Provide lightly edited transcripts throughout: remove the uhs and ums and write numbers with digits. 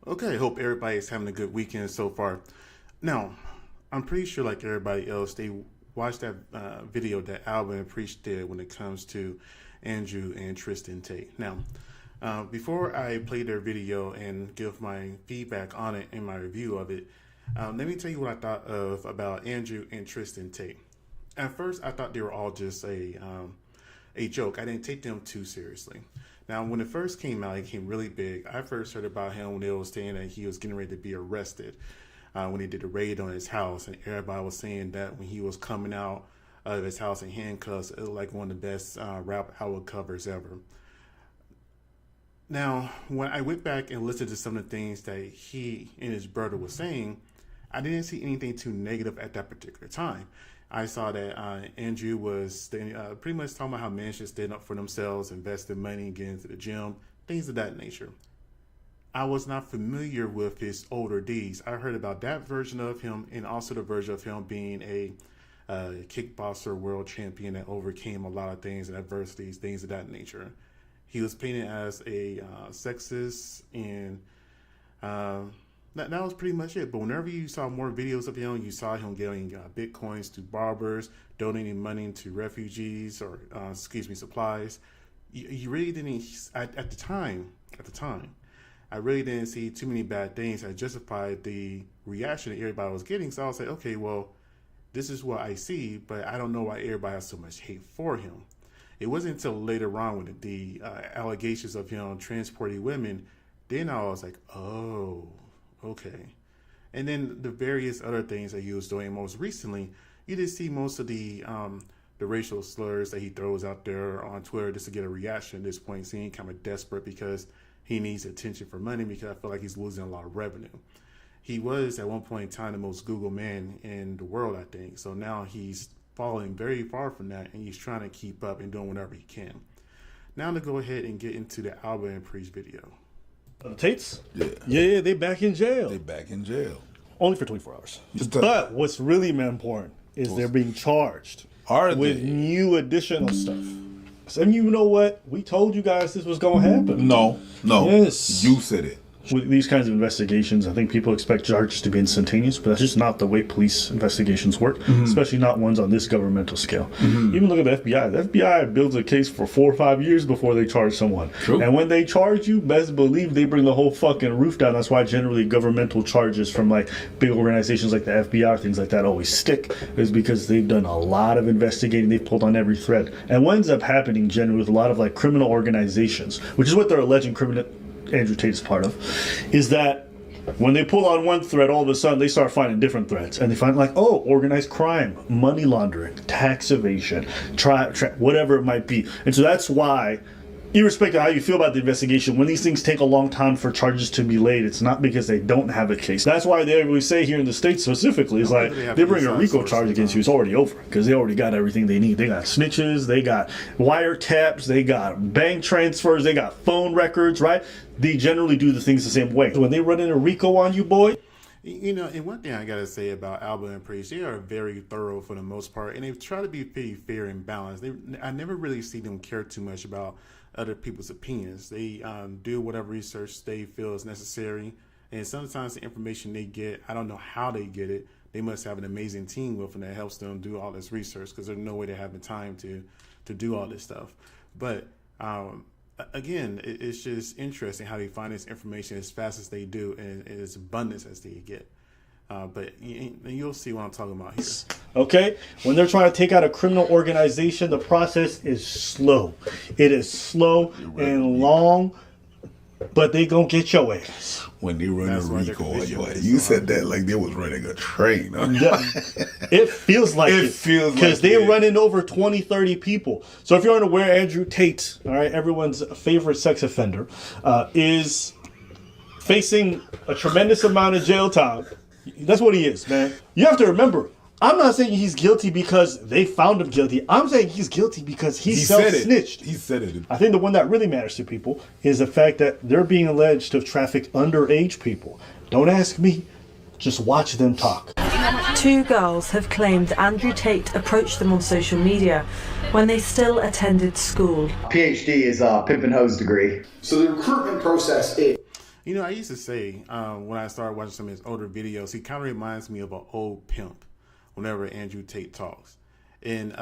Okay, hope everybody's having a good weekend so far. Now, I'm pretty sure, like everybody else, they watched that video that Alvin and Preach did when it comes to Andrew and Tristan Tate. Now, before I play their video and give my feedback on it and my review of it, let me tell you what I thought of about Andrew and Tristan Tate. At first, I thought they were all just a joke. I didn't take them too seriously. Now, when it first came out, it came really big. I first heard about him when they were saying that he was getting ready to be arrested when he did a raid on his house. And everybody was saying that when he was coming out of his house in handcuffs, it looked like one of the best rap album covers ever. Now, when I went back and listened to some of the things that he and his brother were saying, I didn't see anything too negative at that particular time. I saw that Andrew was pretty much talking about how men should stand up for themselves, invest in money, get into the gym, things of that nature. I was not familiar with his older deeds. I heard about that version of him and also the version of him being a kickboxer world champion that overcame a lot of things and adversities, things of that nature. He was painted as a sexist and that was pretty much it. But whenever you saw more videos of him, you saw him getting bitcoins to barbers, donating money to refugees or supplies. You really didn't at the time. I really didn't see too many bad things that justified the reaction that everybody was getting. So I was like, okay, well, this is what I see, but I don't know why everybody has so much hate for him. It wasn't until later on with the allegations of him transporting women, then I was like, oh, okay. And then the various other things that he was doing most recently, you did see most of the racial slurs that he throws out there on Twitter just to get a reaction at this point, seeming kind of desperate because he needs attention for money because I feel like he's losing a lot of revenue. He was at one point in time the most Google man in the world, I think. So now he's falling very far from that and he's trying to keep up and doing whatever he can. Now to go ahead and get into the Alvin and Preach video. Tates? Yeah. Yeah, they back in jail. They back in jail. Only for 24 hours. But what's really important is they're being charged with new additional stuff. And you know what? We told you guys this was going to happen. No. Yes. You said it. With these kinds of investigations, I think people expect charges to be instantaneous, but that's just not the way police investigations work, especially not ones on this governmental scale. Even look at the FBI. The FBI builds a case for 4 or 5 years before they charge someone. True. And when they charge you, best believe they bring the whole fucking roof down. That's why generally governmental charges from like big organizations like the FBI, things like that always stick, is because they've done a lot of investigating. They've pulled on every thread. And what ends up happening generally with a lot of like criminal organizations, which is what they're alleging Andrew Tate is part of, is that when they pull on one thread, all of a sudden they start finding different threads, and they find like, oh, organized crime, money laundering, tax evasion, whatever it might be. And so that's why, irrespective of how you feel about the investigation, when these things take a long time for charges to be laid, it's not because they don't have a case. That's why they always say here in the States specifically, is like they bring a RICO charge against you, it's already over because they already got everything they need. They got snitches, they got wiretaps, they got bank transfers, they got phone records, right? They generally do the things the same way. When they run in a RICO on you, boy. You know, and one thing I gotta say about Alvin and Preach, they are very thorough for the most part, and they try to be pretty fair and balanced. I never really see them care too much about other people's opinions. They do whatever research they feel is necessary, and sometimes the information they get, I don't know how they get it. They must have an amazing team with them that helps them do all this research because there's no way they have the time to do all this stuff. But again, it's just interesting how they find this information as fast as they do and as abundant as they get. But you'll see what I'm talking about here. Okay? When they're trying to take out a criminal organization, the process is slow. It is slow and long, but they gonna get your ass. When they run a RICO on your ass. You said that like they was running a train. Huh? It feels like it. Because they're it. running over 20, 30 people. So if you're unaware, Andrew Tate, all right, everyone's favorite sex offender, is facing a tremendous amount of jail time. That's what he is, man. You have to remember, I'm not saying he's guilty because they found him guilty. I'm saying he's guilty because he self-snitched. He said it. I think the one that really matters to people is the fact that they're being alleged to have trafficked underage people. Don't ask me. Just watch them talk. Two girls have claimed Andrew Tate approached them on social media when they still attended school. PhD is a pimp and hose degree. So the recruitment process is... You know, I used to say when I started watching some of his older videos, he kind of reminds me of an old pimp whenever Andrew Tate talks. And,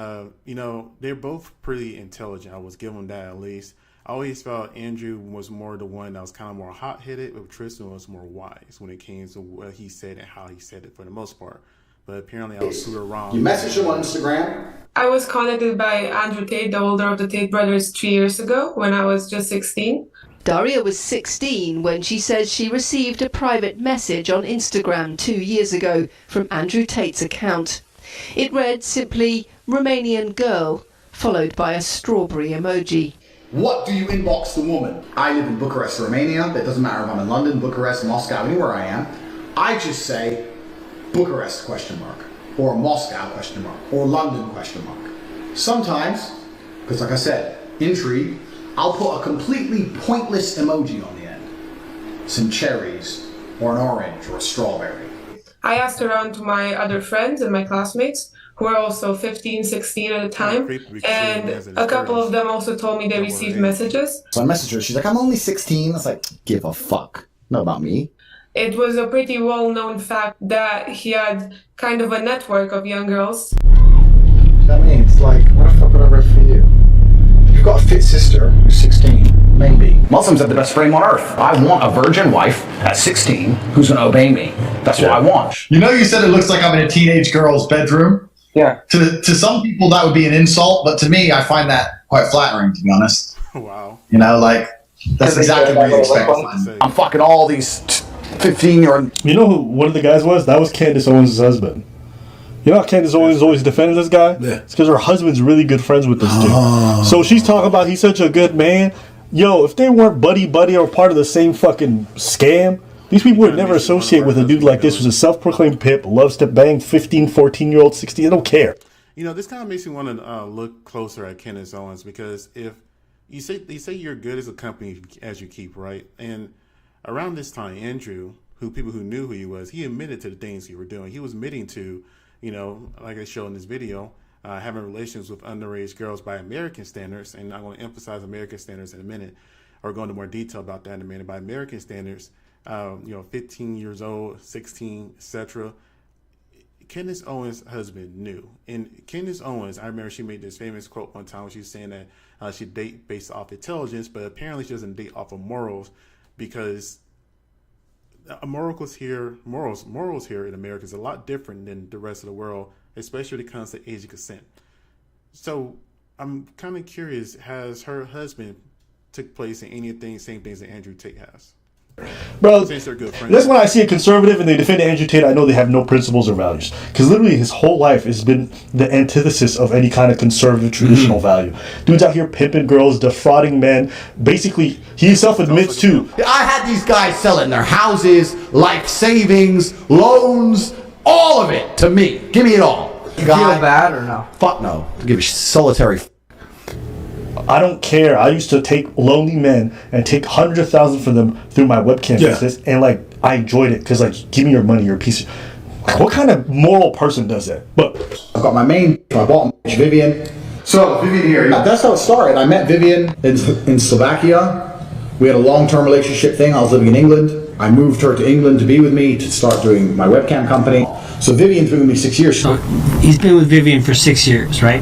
you know, they're both pretty intelligent. I was giving that at least. I always felt Andrew was more the one that was kind of more hot-headed, but Tristan was more wise when it came to what he said and how he said it for the most part. But apparently I was super wrong. You messaged him on Instagram. I was contacted by Andrew Tate, the older of the Tate brothers, 3 years ago when I was just 16. Daria was 16 when she says she received a private message on Instagram 2 years ago from Andrew Tate's account. It read simply, Romanian girl, followed by a strawberry emoji. What do you inbox the woman? I live in Bucharest, Romania. It doesn't matter if I'm in London, Bucharest, Moscow, anywhere I am. I just say Bucharest ? Or Moscow ? Or London ? Sometimes, because like I said, intrigue, I'll put a completely pointless emoji on the end. Some cherries, or an orange, or a strawberry. I asked around to my other friends and my classmates, who were also 15, 16 at the time, and a couple of them also told me they received messages. So I messaged her, she's like, I'm only 16. I was like, give a fuck. Not about me. It was a pretty well-known fact that he had kind of a network of young girls. That means, like, what the fuck would I write for you? You've got a fit sister who's 16, maybe. Muslims have the best frame on earth. I want a virgin wife at 16 who's going to obey me. That's what I want. You know, you said it looks like I'm in a teenage girl's bedroom. Yeah. To some people, that would be an insult, but to me, I find that quite flattering, to be honest. Wow. You know, like, that's exactly what you expect. I'm fucking all these 15-year-old. You know who one of the guys was? That was Candace Owens' husband. You know how Candace Owens always defended this guy? Yeah. It's because her husband's really good friends with this dude. So she's talking about he's such a good man. Yo, if they weren't buddy or part of the same fucking scam, these people would never associate with a dude like this who's a self-proclaimed pimp, loves to bang 15, 14-year-old, 16. They don't care. You know, this kind of makes me want to look closer at Candace Owens, because if you say you're good as a company as you keep, right? And around this time, Andrew, people who knew who he was, he admitted to the things he were doing. He was admitting to, you know, like I showed in this video, having relations with underage girls by American standards, and I'm going to emphasize American standards in a minute, or go into more detail about that in a minute. By American standards, 15 years old, 16, etc. Candace Owens' husband knew. And Candace Owens, I remember she made this famous quote one time when she was saying that she date based off intelligence, but apparently she doesn't date off of morals, because morals here in America is a lot different than the rest of the world, especially when it comes to age of consent. So I'm kind of curious, has her husband took place in anything, same things that Andrew Tate has? Bro, Since they're good friends. that's when I see a conservative and they defend Andrew Tate, I know they have no principles or values. Because literally his whole life has been the antithesis of any kind of conservative traditional value. Dude's out here pimping girls, defrauding men. Basically, he himself admits to. I had these guys selling their houses, life savings, loans, all of it to me. Give me it all. You feel bad or no? Fuck no. Give a solitary I don't care. I used to take lonely men and take hundreds of thousands for them through my webcam business, and like I enjoyed it because like, give me your money, you're a piece of. Like, what kind of moral person does that? But I've got my main. I bought Vivian. So Vivian here. That's how it started. I met Vivian in Slovakia. We had a long-term relationship thing. I was living in England. I moved her to England to be with me to start doing my webcam company. So Vivian's been with me 6 years. So he's been with Vivian for 6 years, right?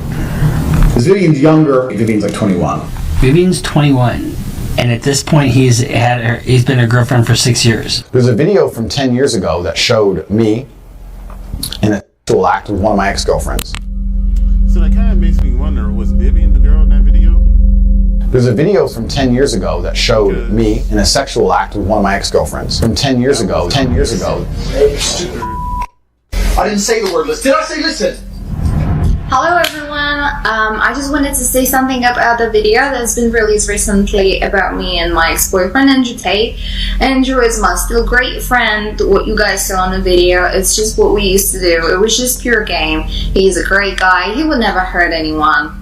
Because Vivian's younger. Vivian's like 21. Vivian's 21, and at this point he's been a girlfriend for 6 years. There's a video from 10 years ago that showed me in a sexual act with one of my ex-girlfriends. So that kind of makes me wonder, was Vivian the girl in that video? There's a video from 10 years ago that showed me in a sexual act with one of my ex-girlfriends. From 10 years ago. 10 years ago. I didn't say the word listen. Did I say listen? Hello everyone, I just wanted to say something about the video that's been released recently about me and my ex-boyfriend Andrew Tate. Andrew is my still great friend. What you guys saw in the video, it's just what we used to do. It was just pure game. He's a great guy. He would never hurt anyone.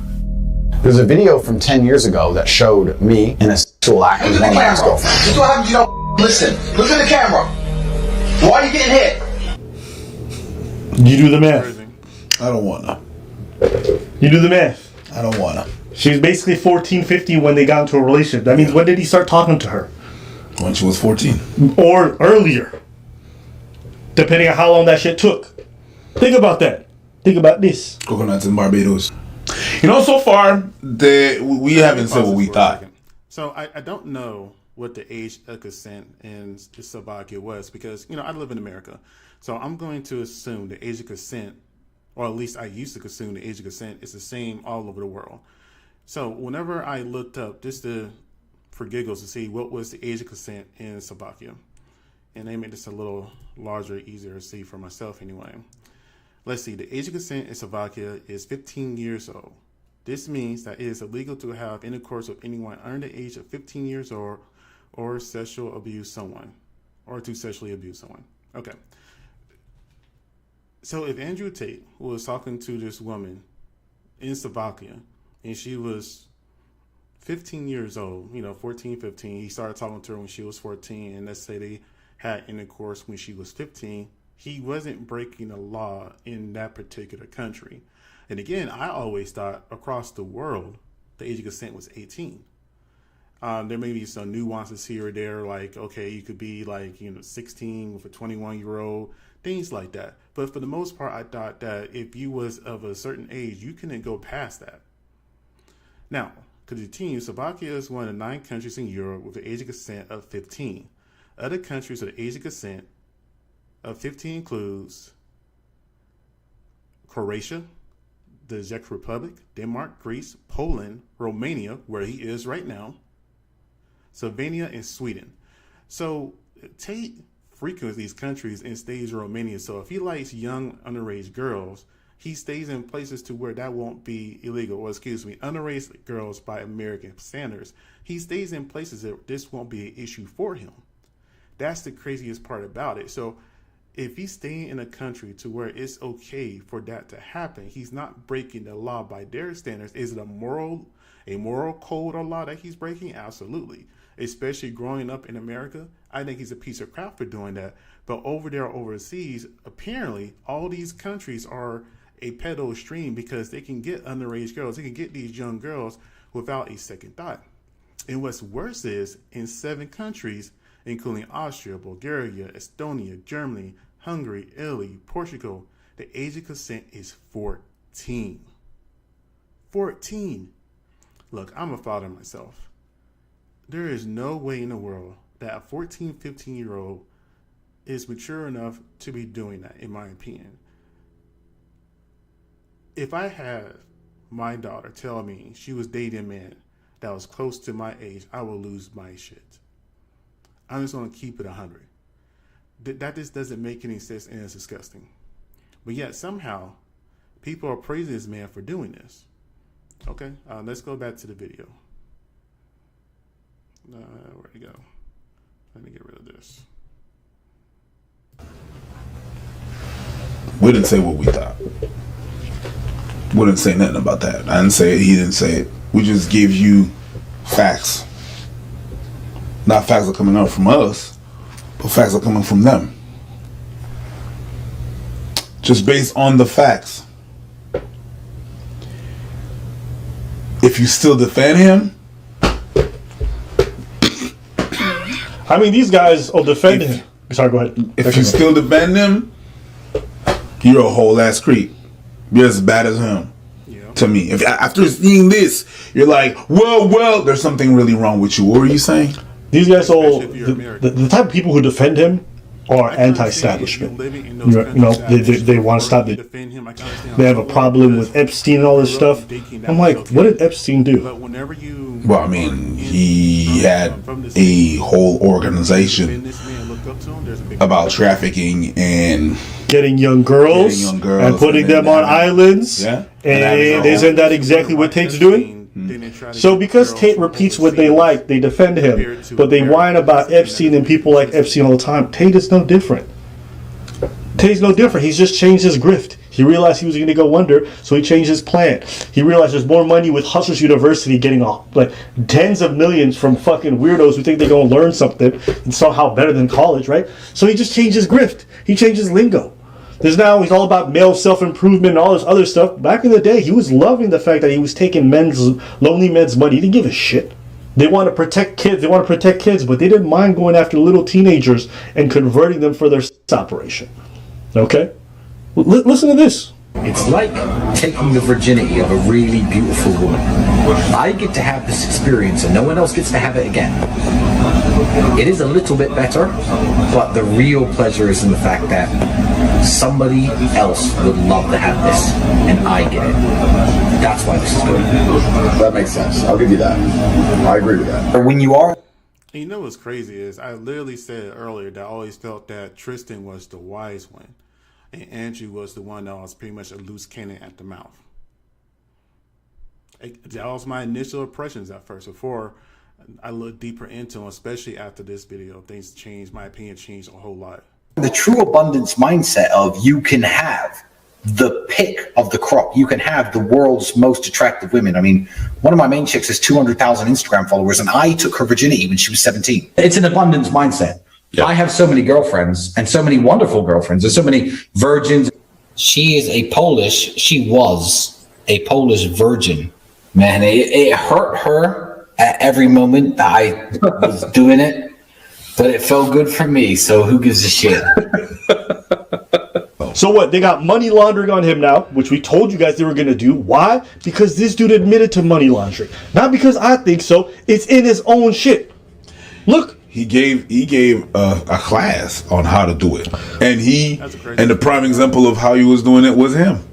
There's a video from 10 years ago that showed me in a sexual act with one of my ex-girlfriends. This is what happens, you don't listen. Look at the camera. Why are you getting hit? You do the math. I don't wanna. You do the math. I don't wanna. She was basically 14, 15 when they got into a relationship. That means when did he start talking to her? When she was 14. Or earlier. Depending on how long that shit took. Think about that. Think about this. Coconuts in Barbados. You know, so far, we haven't said what we thought. So I don't know what the age of consent in Slovakia was because, you know, I live in America. So I'm going to assume the age of consent, or at least I used to assume the age of consent is the same all over the world. So whenever I looked up, just for giggles, to see what was the age of consent in Slovakia, and they made this a little larger, easier to see for myself anyway. Let's see, the age of consent in Slovakia is 15 years old. This means that it is illegal to have intercourse with anyone under the age of 15 years old or sexual abuse someone, or to sexually abuse someone. Okay. So if Andrew Tate was talking to this woman in Slovakia, and she was 15 years old, 14, 15, he started talking to her when she was 14, and let's say they had intercourse when she was 15, he wasn't breaking the law in that particular country. And again, I always thought across the world, the age of consent was 18. There may be some nuances here or there, like, okay, you could be 16 with a 21-year-old, things like that. But for the most part, I thought that if you was of a certain age, you couldn't go past that. Now, to continue, Slovakia is one of the 9 countries in Europe with the age of consent of 15. Other countries with the age of consent of 15 includes Croatia, the Czech Republic, Denmark, Greece, Poland, Romania, where he is right now, Slovenia, and Sweden. So Tate frequents these countries and stays in Romania. So if he likes young underage girls, he stays in places to where that won't be illegal, or underage girls by American standards. He stays in places that this won't be an issue for him. That's the craziest part about it. So if he's staying in a country to where it's okay for that to happen, he's not breaking the law by their standards. Is it a moral code or law that he's breaking? Absolutely. Especially growing up in America, I think he's a piece of crap for doing that. But over there overseas, apparently all these countries are a pedo stream because they can get underage girls. They can get these young girls without a second thought. And what's worse is in 7 countries, including Austria, Bulgaria, Estonia, Germany, Hungary, Italy, Portugal, the age of consent is 14. 14. Look, I'm a father myself. There is no way in the world that a 14, 15-year-old is mature enough to be doing that, in my opinion. If I had my daughter tell me she was dating a man that was close to my age, I will lose my shit. I'm just going to keep it 100. That just doesn't make any sense, and it's disgusting. But yet somehow people are praising this man for doing this. Okay, let's go back to the video. Where'd it go? Let me get rid of this. We didn't say what we thought. We didn't say nothing about that. I didn't say it. He didn't say it. We just gave you facts. Not facts are coming out from us, but facts are coming from them. Just based on the facts. If you still defend him, I mean, these guys will defend him. Sorry, go ahead. If you still defend him, you're a whole ass creep. You're as bad as him. Yeah. To me. If after seeing this, you're like, well, there's something really wrong with you. What were you saying? These guys all the type of people who defend him are anti-establishment. They want to stop it. They have a problem with Epstein and all this stuff. I'm like, what did Epstein do? Well, I mean, he had a whole organization about trafficking and getting young girls and putting them on islands. Yeah. And isn't that exactly what Tate's doing? So because Tate repeats what they like, they defend him, but they whine about Epstein and people like Epstein all the time. Tate is no different. Tate's no different. He's just changed his grift. He realized he was going to go under, so he changed his plan. He realized there's more money with Hustlers University getting tens of millions from fucking weirdos who think they're going to learn something and somehow better than college, right? So he just changed his grift. He changed his lingo. There's now, he's all about male self-improvement and all this other stuff. Back in the day, he was loving the fact that he was taking lonely men's money. He didn't give a shit. They want to protect kids. But they didn't mind going after little teenagers and converting them for their operation. Okay? Listen to this. It's like taking the virginity of a really beautiful woman. I get to have this experience and no one else gets to have it again. It is a little bit better, but the real pleasure is in the fact that somebody else would love to have this, and I get it. That's why this is good. That makes sense. I'll give you that. I agree with that. When you are... And you know what's crazy is I literally said earlier that I always felt that Tristan was the wise one. And Andrew was the one that was pretty much a loose cannon at the mouth. That was my initial impressions at first. Before I looked deeper into them, especially after this video, things changed. My opinion changed a whole lot. The true abundance mindset of you can have the pick of the crop. You can have the world's most attractive women. I mean, one of my main chicks has 200,000 Instagram followers, and I took her virginity when she was 17. It's an abundance mindset. Yeah. I have so many girlfriends and so many wonderful girlfriends and so many virgins. She was a Polish virgin. Man, it hurt her at every moment that I was doing it, but it felt good for me, so who gives a shit? So what? They got money laundering on him now, which we told you guys they were going to do. Why? Because this dude admitted to money laundering. Not because I think so. It's in his own shit. Look. He gave a class on how to do it, and the prime example of how he was doing it was him.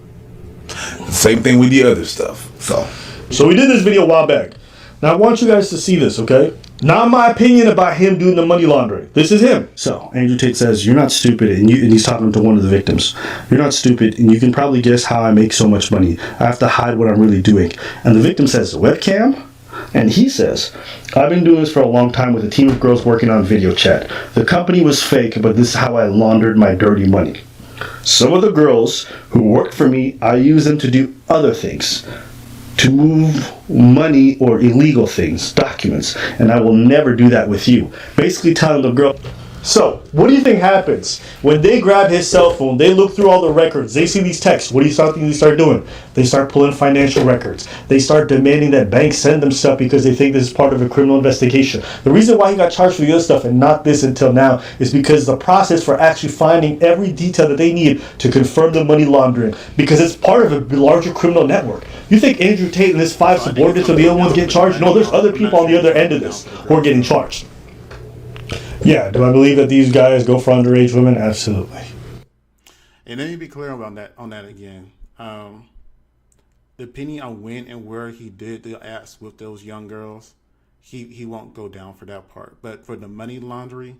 Same thing with the other stuff. So we did this video a while back. Now I want you guys to see this, okay? Not my opinion about him doing the money laundering. This is him. So Andrew Tate says, "You're not stupid," and he's talking to one of the victims. "You're not stupid, and you can probably guess how I make so much money. I have to hide what I'm really doing." And the victim says, "Webcam?" And he says, "I've been doing this for a long time with a team of girls working on video chat. The company was fake, but this is how I laundered my dirty money. Some of the girls who worked for me, I use them to do other things, to move money or illegal things, documents, and I will never do that with you." Basically telling the girl. So, what do you think happens? When they grab his cell phone, they look through all the records, they see these texts, what do you think they start doing? They start pulling financial records. They start demanding that banks send them stuff because they think this is part of a criminal investigation. The reason why he got charged for the other stuff and not this until now is because the process for actually finding every detail that they need to confirm the money laundering, because it's part of a larger criminal network. You think Andrew Tate and his 5 subordinates are the only ones getting charged? No, there's other people on the other end of this who are getting charged. Yeah, do I believe that these guys go for underage women? Absolutely. And let me be clear about that. On that again, depending on when and where he did the acts with those young girls, he won't go down for that part. But for the money laundering,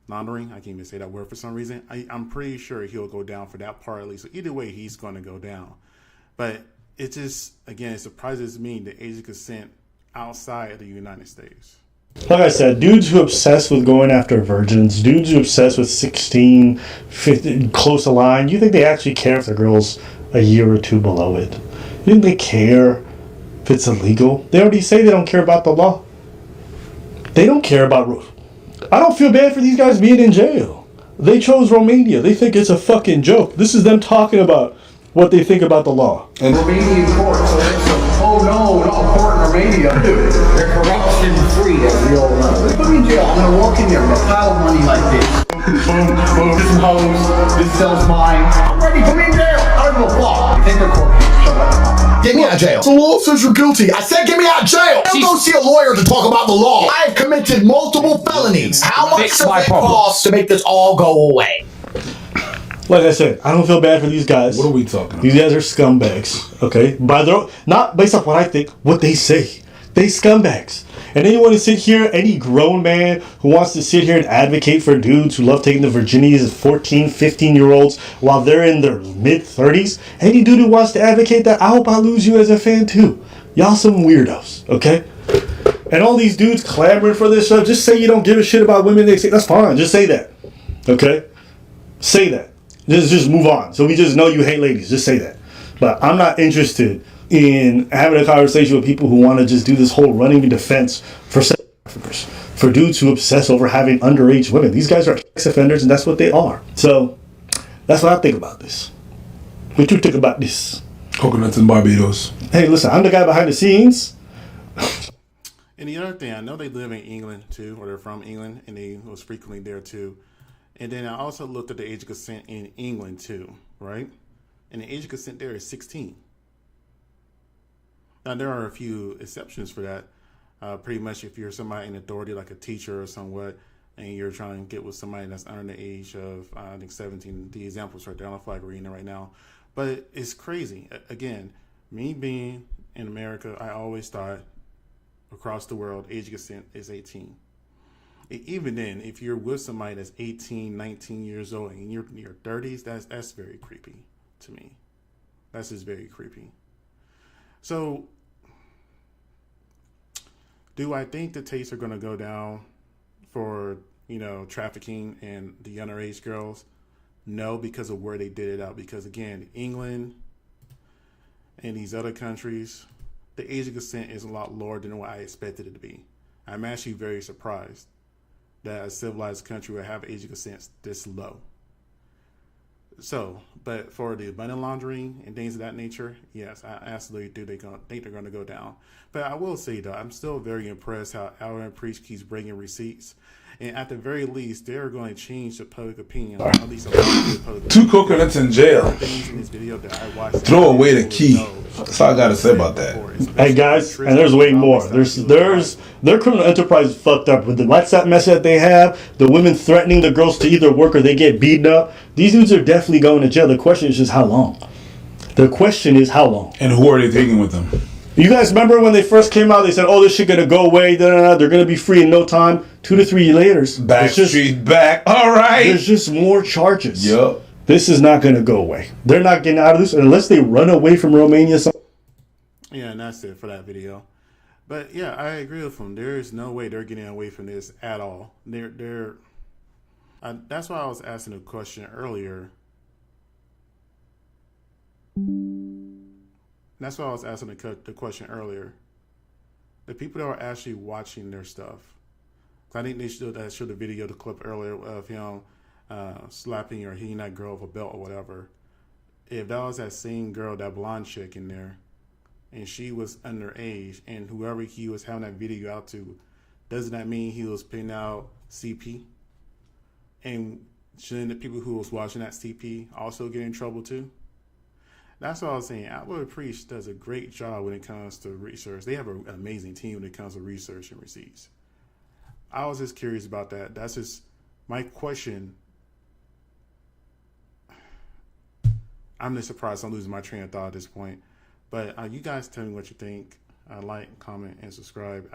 I can't even say that word for some reason. I'm pretty sure he'll go down for that part at least. So either way, he's going to go down. But it just, again, it surprises me the age of consent outside of the United States. Like I said, dudes who obsess with going after virgins, dudes who obsess with 16, 15, close a line, you think they actually care if the girl's a year or two below it? You think they care if it's illegal? They already say they don't care about the law. They don't care about... I don't feel bad for these guys being in jail. They chose Romania. They think it's a fucking joke. This is them talking about what they think about the law. And Romanian court, so no, not court in Romania. They're corruption free, as we all know. They put me in jail. I'm gonna walk in there with a pile of money like this. Boom, boom, this hose, this sells mine. I'm ready, put me in jail. I don't give a fuck. You think the court can shut up? Get me out of jail. The law says you're guilty. I said get me out of jail. Don't go see a lawyer to talk about the law. I have committed multiple felonies. How much does it cost to make this all go away? Like I said, I don't feel bad for these guys. What are we talking about? These guys are scumbags, okay? By their own, not based off what I think, what they say. They scumbags. And then you want to sit here, any grown man who wants to sit here and advocate for dudes who love taking the virginities of 14, 15-year-olds while they're in their mid-30s, any dude who wants to advocate that, I hope I lose you as a fan too. Y'all some weirdos, okay? And all these dudes clamoring for this stuff, just say you don't give a shit about women. They say, that's fine, just say that, okay? Say that. Just move on. So we just know you hate ladies. Just say that. But I'm not interested in having a conversation with people who want to just do this whole running in defense for sex traffickers, for dudes who obsess over having underage women. These guys are sex offenders, and that's what they are. So That's what I think about this. What you think about this? Coconuts in Barbados. Hey, listen, I'm the guy behind the scenes. And the other thing, I know they live in England too, or they're from England, and they was frequently there too. And then I also looked at the age of consent in England too, right? And the age of consent there is 16. Now, there are a few exceptions for that. Pretty much if you're somebody in authority, like a teacher or somewhat, and you're trying to get with somebody that's under the age of, I think, 17. The examples right there. I don't feel like reading it right now. But it's crazy. Again, me being in America, I always thought across the world, age of consent is 18. Even then, if you're with somebody that's 18, 19 years old, and you're in your 30s, that's very creepy to me. That's just very creepy. So, do I think the Tates are going to go down for, trafficking and the underage girls? No, because of where they did it out. Because, again, England and these other countries, the age of consent is a lot lower than what I expected it to be. I'm actually very surprised that a civilized country would have age of consent this low. So, but for the money laundering and things of that nature, yes, I absolutely think they're going to go down. But I will say, though, I'm still very impressed how Alvin Priest keeps bringing receipts. And at the very least, they're going to change the public opinion. At least Two coconuts in jail. Throw away the key. That's all I got to say about that. Hey guys, and there's way more. Their criminal enterprise is fucked up with the WhatsApp message that they have, the women threatening the girls to either work or they get beaten up. These dudes are definitely going to jail. The question is just how long. The question is how long. And who are they taking with them? You guys remember when they first came out, they said, oh, this shit gonna go away, they're gonna be free in no time. 2 to 3 years later. Backstreet back. All right. There's just more charges. Yup. This is not gonna go away. They're not getting out of this unless they run away from Romania. Yeah, and that's it for that video. But yeah, I agree with them. There is no way they're getting away from this at all. That's why I was asking a question earlier. That's why I was asking the question earlier. The people that are actually watching their stuff. I think they should show the video, the clip earlier of him slapping or hitting that girl with a belt or whatever. If that was that same girl, that blonde chick in there, and she was underage, and whoever he was having that video out to, doesn't that mean he was putting out CP? And shouldn't the people who was watching that CP also get in trouble too? That's what I was saying. Andrew Priest does a great job when it comes to research. They have an amazing team when it comes to research and receipts. I was just curious about that. That's just my question. I'm just surprised I'm losing my train of thought at this point. But you guys tell me what you think. Like, comment, and subscribe.